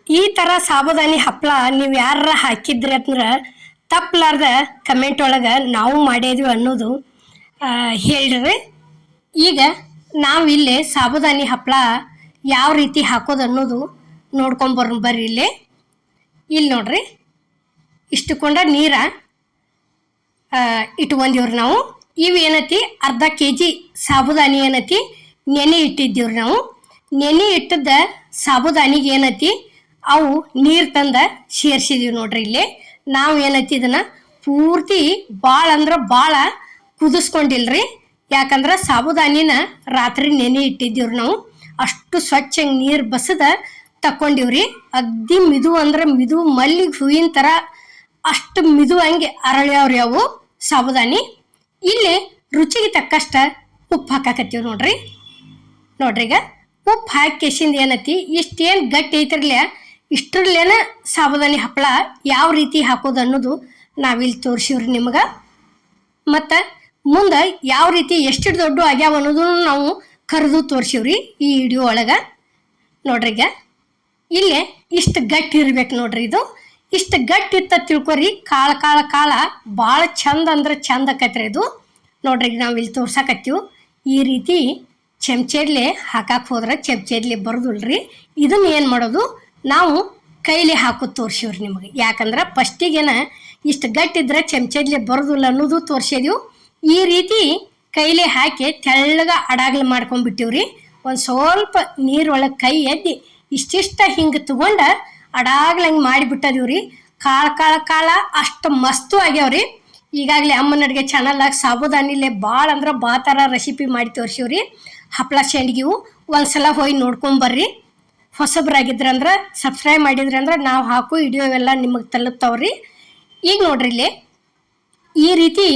ಈ ಥರ ಸಾಬುದಾನಿ ಹಪ್ಪಳ ನೀವು ಯಾರ ಹಾಕಿದ್ರಿ ಅಂದ್ರೆ ತಪ್ಪಲಾರ್ದ ಕಮೆಂಟ್ ಒಳಗೆ ನಾವು ಮಾಡಿದ್ವಿ ಅನ್ನೋದು ಹೇಳ್ರಿ. ಈಗ ನಾವು ಇಲ್ಲಿ ಸಾಬುದಾನಿ ಹಪ್ಪಳ ಯಾವ ರೀತಿ ಹಾಕೋದು ಅನ್ನೋದು ಬರ್ರಿ. ಇಲ್ಲಿ ನೋಡ್ರಿ, ಇಷ್ಟುಕೊಂಡ ನೀರ ಇಟ್ಕೊಂಡಿವ್ರಿ ನಾವು. ಇವು ಏನೈತಿ ಅರ್ಧ kg ಸಾಬುದಾನಿ ಏನೈತಿ ನೆನೆ ಇಟ್ಟಿದ್ದೀವ್ರಿ ನಾವು. ನೆನೆ ಇಟ್ಟದ ಸಾಬುದಾನಿಗೆ ಏನೈತಿ ಅವು ನೀರು ತಂದ ಸೇರಿಸಿದೀವಿ ನೋಡ್ರಿ. ಇಲ್ಲಿ ನಾವು ಏನೈತಿ ಇದನ್ನ ಪೂರ್ತಿ ಭಾಳ ಅಂದ್ರೆ ಭಾಳ ಕುದಿಸ್ಕೊಂಡಿಲ್ರಿ. ಯಾಕಂದ್ರೆ ಸಾಬುದಾನಿನ ರಾತ್ರಿ ನೆನೆ ಇಟ್ಟಿದ್ದೀವ್ರಿ ನಾವು. ಅಷ್ಟು ಸ್ವಚ್ಛಂಗೆ ನೀರು ಬಸದ ತಕ್ಕೊಂಡಿವ್ರಿ. ಅಗ್ದಿ ಮಿದು ಅಂದ್ರೆ ಮಿದು ಮಲ್ಲಿಗೆ ಹೂವಿನ ಥರ ಅಷ್ಟು ಮಿದು ಹಂಗೆ ಅರಳ್ಯಾವ್ರಿ ಅವು ಸಾಬುದಾನಿ. ಇಲ್ಲಿ ರುಚಿಗೆ ತಕ್ಕಷ್ಟ ಉಪ್ಪು ಹಾಕಾಕತ್ತೀವಿ ನೋಡ್ರಿ. ಈಗ ಉಪ್ಪು ಹಾಕಿ ಕೆಸಿಂದ ಏನೈತಿ ಇಷ್ಟೇನು ಗಟ್ಟಿ ಐತಿರ್ಲಿಯ ಇಷ್ಟರಲ್ಲೇನ ಸಾಬುದಾನಿ ಹಪ್ಪಳ ಯಾವ ರೀತಿ ಹಾಕೋದು ಅನ್ನೋದು ನಾವಿಲ್ಲಿ ತೋರಿಸಿವ್ರಿ ನಿಮ್ಗೆ. ಮತ್ತು ಮುಂದೆ ಯಾವ ರೀತಿ ಎಷ್ಟು ದೊಡ್ಡ ಆಗ್ಯಾವ ಅನ್ನೋದನ್ನು ನಾವು ಕರೆದು ತೋರಿಸಿವ್ರಿ ಈ ವಿಡಿಯೋ ಒಳಗೆ. ನೋಡ್ರಿ, ಈಗ ಇಲ್ಲೇ ಇಷ್ಟು ಗಟ್ಟಿ ಇರ್ಬೇಕು ನೋಡ್ರಿ. ಇದು ಇಷ್ಟು ಗಟ್ಟಿ ಇತ್ತ ತಿಳ್ಕೊರಿ. ಕಾಳ ಭಾಳ ಚಂದ ಅಂದ್ರೆ ಚಂದ ಆಕೈತ್ರಿ ಇದು. ನೋಡ್ರಿ, ನಾವು ಇಲ್ಲಿ ತೋರ್ಸಾಕತ್ತೀವಿ. ಈ ರೀತಿ ಚಮಚೆಡ್ಲೆ ಹಾಕಕ್ಕೆ ಹೋದ್ರೆ ಚಮಚೆಡ್ಲೆ ಬರೋದಿಲ್ರಿ. ಇದನ್ನ ಏನು ಮಾಡೋದು, ನಾವು ಕೈಲಿ ಹಾಕೋದು ತೋರಿಸಿವ್ರಿ ನಿಮಗೆ. ಯಾಕಂದ್ರೆ ಫಸ್ಟಿಗೇನ ಇಷ್ಟು ಗಟ್ಟಿದ್ರೆ ಚಮಚೆಡ್ಲೆ ಬರೋದಿಲ್ಲ ಅನ್ನೋದು ತೋರಿಸಿದೀವಿ. ಈ ರೀತಿ ಕೈಲಿ ಹಾಕಿ ತೆಳ್ಳಗ ಅಡಾಗ್ಲು ಮಾಡ್ಕೊಂಡ್ಬಿಟ್ಟಿವ್ರಿ. ಒಂದು ಸ್ವಲ್ಪ ನೀರೊಳಗೆ ಕೈ ಎದ್ದಿ ಇಷ್ಟಿಷ್ಟ ಹಿಂಗೆ ತಗೊಂಡ ಅಡಾಗ್ಲಂಗೆ ಮಾಡಿಬಿಟ್ಟದಿವ್ರಿ. ಕಾಳ ಅಷ್ಟು ಮಸ್ತು ಆಗ್ಯಾವ್ರಿ. ಈಗಾಗಲೇ ಅಮ್ಮನ ಅಡುಗೆ ಚಾನಲ್ನಾಗ ಸಾಬುದಾನಿಲೆ ಭಾಳ ಅಂದ್ರೆ ಭಾಳ ಥರ ರೆಸಿಪಿ ಮಾಡಿ ತೋರಿಸಿವ್ರಿ. ಹಪ್ಪಳ ಸಂಡ್ಗಿವು ಒಂದ್ಸಲ ಹೋಗಿ ನೋಡ್ಕೊಂಬರ್ರಿ. ಹೊಸಬ್ರಾಗಿದ್ರಂದ್ರೆ ಸಬ್ಸ್ಕ್ರೈಬ್ ಮಾಡಿದ್ರಂದ್ರೆ ನಾವು ಹಾಕೋ ವಿಡಿಯೋವೆಲ್ಲ ನಿಮಗೆ ತಲುಪ್ತಾವ್ರಿ. ಈಗ ನೋಡ್ರಿ, ಇಲ್ಲಿ ಈ ರೀತಿ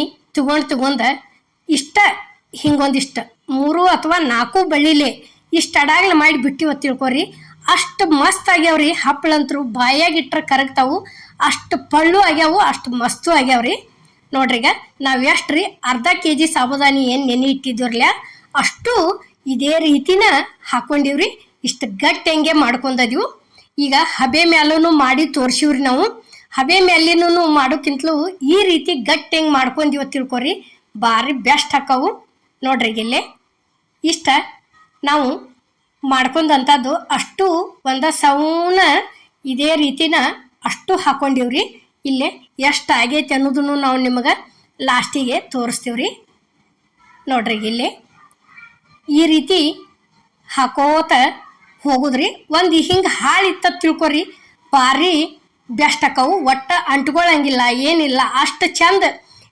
ತಗೊಂಡ ಇಷ್ಟ ಹಿಂಗೊಂದಿಷ್ಟು 3 ಅಥವಾ 4 ಬಳ್ಳಿಲೆ ಇಷ್ಟು ಅಡಾಗ್ಲ ಮಾಡಿ ಬಿಟ್ಟಿವ ತಿಳ್ಕೊರಿ. ಅಷ್ಟು ಮಸ್ತ್ ಆಗ್ಯಾವ್ರಿ ಹಪ್ಪಳಂತರು. ಬಾಯಾಗಿಟ್ರೆ ಕರಗ್ತಾವು. ಅಷ್ಟು ಪಳ್ಳು ಆಗ್ಯಾವು, ಅಷ್ಟು ಮಸ್ತು ಆಗ್ಯಾವ್ರಿ. ನೋಡ್ರಿ, ಈಗ ನಾವು ಎಷ್ಟು ರೀ ಅರ್ಧ kg ಸಾಬುದಾನಿ ಏನು ನೆನೆ ಇಟ್ಟಿದ್ವರ್ಲ ಅಷ್ಟು ಇದೇ ರೀತಿನ ಹಾಕೊಂಡಿವ್ರಿ. ಇಷ್ಟು ಗಟ್ಟಿ ಹೆಂಗೆ ಮಾಡ್ಕೊಂಡದೀವು. ಈಗ ಹಬೆ ಮ್ಯಾಲೂ ಮಾಡಿ ತೋರಿಸಿವ್ರಿ ನಾವು. ಹಬೆ ಮ್ಯಾಲಿನೂ ಮಾಡೋಕ್ಕಿಂತಲೂ ಈ ರೀತಿ ಗಟ್ಟಿ ಹೆಂಗೆ ಮಾಡ್ಕೊಂಡಿವ ತಿಳ್ಕೊರಿ, ಭಾರಿ ಬೆಸ್ಟ್ ಹಾಕವು. ನೋಡ್ರಿ, ಇಲ್ಲೇ ಇಷ್ಟ ನಾವು ಮಾಡ್ಕೊಂಡಂಥದ್ದು ಅಷ್ಟು ಒಂದ ಸೌನ ಇದೇ ರೀತಿನ ಅಷ್ಟು ಹಾಕೊಂಡಿವ್ರಿ. ಇಲ್ಲೇ ಎಷ್ಟು ಆಗೈತೆ ಅನ್ನೋದನ್ನು ನಾವು ನಿಮಗೆ ಲಾಸ್ಟಿಗೆ ತೋರಿಸ್ತೀವ್ರಿ. ನೋಡ್ರಿ, ಇಲ್ಲೇ ಈ ರೀತಿ ಹಾಕೋತ ಹೋಗುದ್ರಿ. ಒಂದು ಹಿಂಗೆ ಹಾಳಿತ್ತ ತಿಳ್ಕೊರಿ, ಭಾರಿ ಬೆಸ್ಟ್ ಹಾಕವು. ಒಟ್ಟ ಅಂಟ್ಕೊಳ್ಳಂಗಿಲ್ಲ, ಏನಿಲ್ಲ, ಅಷ್ಟು ಚಂದ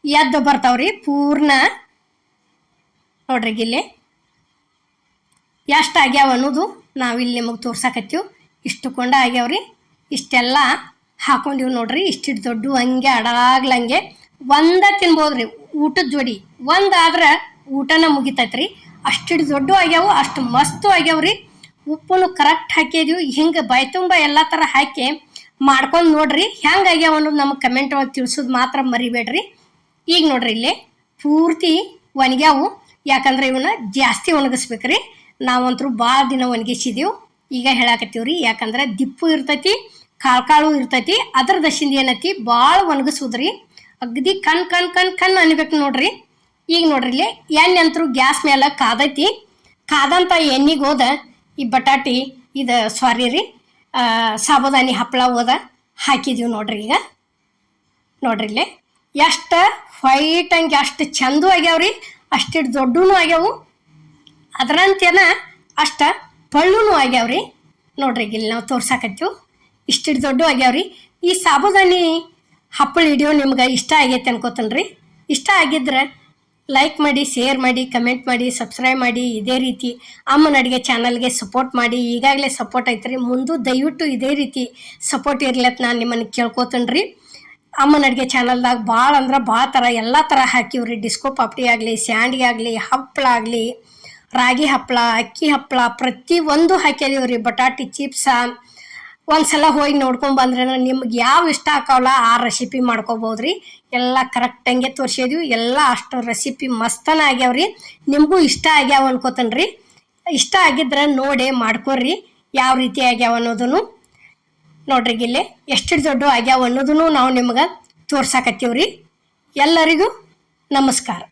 ಎದ್ದು ಬರ್ತಾವ್ರಿ ಪೂರ್ಣ. ನೋಡ್ರಿ, ಇಲ್ಲೇ ಎಷ್ಟು ಆಗ್ಯಾವ ಅನ್ನೋದು ನಾವಿಲ್ಲಿ ನಿಮಗೆ ತೋರ್ಸಾಕತ್ತೀವಿ. ಇಷ್ಟು ಕೊಂಡ ಆಗ್ಯಾವ್ರಿ. ಇಷ್ಟೆಲ್ಲ ಹಾಕೊಂಡಿವ್ ನೋಡ್ರಿ. ಇಷ್ಟಿಟ್ಟು ದೊಡ್ಡ ಹಂಗೆ ಅಡಾಗ್ಲಂಗೆ ಒಂದ ತಿನ್ಬೋದ್ರಿ ಊಟದ ಜೋಡಿ. ಒಂದಾದ್ರೆ ಊಟನ ಮುಗಿತೈತ್ರಿ. ಅಷ್ಟಿಟ್ಟು ದೊಡ್ಡ ಆಗ್ಯಾವು, ಅಷ್ಟು ಮಸ್ತು ಆಗ್ಯಾವ್ರಿ. ಉಪ್ಪನ್ನು ಕರೆಕ್ಟ್ ಹಾಕಿದೀವಿ. ಹಿಂಗೆ ಬಾಯ್ ತುಂಬ ಎಲ್ಲ ಥರ ಹಾಕಿ ಮಾಡ್ಕೊಂಡು ನೋಡ್ರಿ ಹೆಂಗೆ ಆಗ್ಯಾವ ಅನ್ನೋದು ನಮಗೆ ಕಮೆಂಟ್ ಒಳಗೆ ತಿಳಿಸೋದು ಮಾತ್ರ ಮರಿಬೇಡ್ರಿ. ಈಗ ನೋಡ್ರಿ, ಇಲ್ಲೇ ಪೂರ್ತಿ ಒಣಗ್ಯಾವು. ಯಾಕಂದ್ರೆ ಇವನ್ನ ಜಾಸ್ತಿ ಒಣಗಿಸ್ಬೇಕ್ರಿ. ನಾವಂತರೂ ಭಾಳ ದಿನ ಒಣಗಿಸಿದೀವಿ. ಈಗ ಹೇಳಾಕತ್ತೀವ್ರಿ, ಯಾಕಂದ್ರೆ ದಿಪ್ಪು ಇರ್ತೈತಿ, ಕಾಳು ಇರ್ತೈತಿ. ಅದ್ರ ದಶಿಂದ ಏನೈತಿ ಭಾಳ ಒಣಗಿಸೋದ್ರಿ. ಅಗದಿ ಕಣ್ ಅನ್ಬೇಕು ನೋಡ್ರಿ. ಈಗ ನೋಡ್ರಿ, ಇಲ್ಲಿ ಎಣ್ಣೆ ಅಂತರೂ ಗ್ಯಾಸ್ ಮೇಲೆ ಕಾದೈತಿ. ಕಾದಂಥ ಎಣ್ಣೆಗೆ ಹೋದ ಈ ಬಟಾಟಿ ಇದು ಸಾಬುದಾನಿ ಹಪ್ಪಳ ಹೋದ ಹಾಕಿದೀವಿ ನೋಡ್ರಿ. ಈಗ ನೋಡ್ರಿ, ಇಲ್ಲಿ ಎಷ್ಟು ವೈಟ್ ಹಂಗೆ ಅಷ್ಟು ಚಂದ ಆಗ್ಯಾವ್ರಿ. ಅಷ್ಟಿಟ್ಟು ದೊಡ್ಡೂ ಆಗ್ಯಾವು. ಅದರಂತೇನ ಅಷ್ಟ ಪಳ್ಳುನೂ ಆಗ್ಯಾವ್ರಿ. ನೋಡ್ರಿ, ಇಲ್ಲಿ ನಾವು ತೋರ್ಸಾಕತ್ತೀವಿ. ಇಷ್ಟಿಟ್ಟು ದೊಡ್ಡ ಆಗ್ಯಾವ್ರಿ. ಈ ಸಾಬುದಾನಿ ಹಪ್ಪಳ ವಿಡಿಯೋ ನಿಮ್ಗೆ ಇಷ್ಟ ಆಗೈತೆ ಅನ್ಕೋತನ್ರಿ. ಇಷ್ಟ ಆಗಿದ್ರೆ ಲೈಕ್ ಮಾಡಿ, ಶೇರ್ ಮಾಡಿ, ಕಮೆಂಟ್ ಮಾಡಿ, ಸಬ್ಸ್ಕ್ರೈಬ್ ಮಾಡಿ. ಇದೇ ರೀತಿ ಅಮ್ಮನ ಅಡುಗೆ ಚಾನಲ್ಗೆ ಸಪೋರ್ಟ್ ಮಾಡಿ. ಈಗಾಗಲೇ ಸಪೋರ್ಟ್ ಐತ್ರಿ. ಮುಂದೆ ದಯವಿಟ್ಟು ಇದೇ ರೀತಿ ಸಪೋರ್ಟ್ ಇರ್ಲತ್ ನಾನು ನಿಮ್ಮನ್ನು ಕೇಳ್ಕೊತನ್ರಿ. ಅಮ್ಮನ ಅಡುಗೆ ಚಾನಲ್ದಾಗ ಭಾಳ ಅಂದ್ರೆ ಭಾಳ ಥರ ಎಲ್ಲ ಥರ ಹಾಕಿವ್ರಿ. ಡಿಸ್ಕೋ ಪಾಪಡಿ ಆಗಲಿ, ಸ್ಯಾಂಡ್ಗೆ ಆಗಲಿ, ಹಪ್ಪಳ ಆಗಲಿ, ರಾಗಿ ಹಪ್ಪಳ, ಅಕ್ಕಿ ಹಪ್ಪಳ, ಪ್ರತಿಯೊಂದು ಹಾಕಿದೀವ್ರಿ. ಬಟಾಟಿ ಚಿಪ್ಸ. ಒಂದ್ಸಲ ಹೋಗಿ ನೋಡ್ಕೊಂಬಂದ್ರೆ ನಿಮ್ಗೆ ಯಾವ ಇಷ್ಟ ಆಕಾವಲ್ಲ ಆ ರೆಸಿಪಿ ಮಾಡ್ಕೋಬೋದ್ರಿ. ಎಲ್ಲ ಕರೆಕ್ಟ್ ಹಂಗೆ ತೋರಿಸಿದ್ವಿ. ಎಲ್ಲ ಅಷ್ಟು ರೆಸಿಪಿ ಮಸ್ತನ ಆಗ್ಯಾವ್ರಿ. ನಿಮಗೂ ಇಷ್ಟ ಆಗ್ಯಾವ ಅನ್ಕೋತನ್ರಿ. ಇಷ್ಟ ಆಗಿದ್ರೆ ನೋಡಿ ಮಾಡ್ಕೊಡ್ರಿ ಯಾವ ರೀತಿ ಆಗ್ಯಾವ ಅನ್ನೋದನ್ನು. ನೋಡ್ರಿ ಇಲ್ಲಿ ಎಷ್ಟು ದೊಡ್ಡ ಆಗ್ಯಾವ ಅನ್ನೋದನ್ನು ನಾವು ನಿಮ್ಗೆ ತೋರ್ಸಾಕತ್ತೀವ್ರಿ. ಎಲ್ಲರಿಗೂ ನಮಸ್ಕಾರ.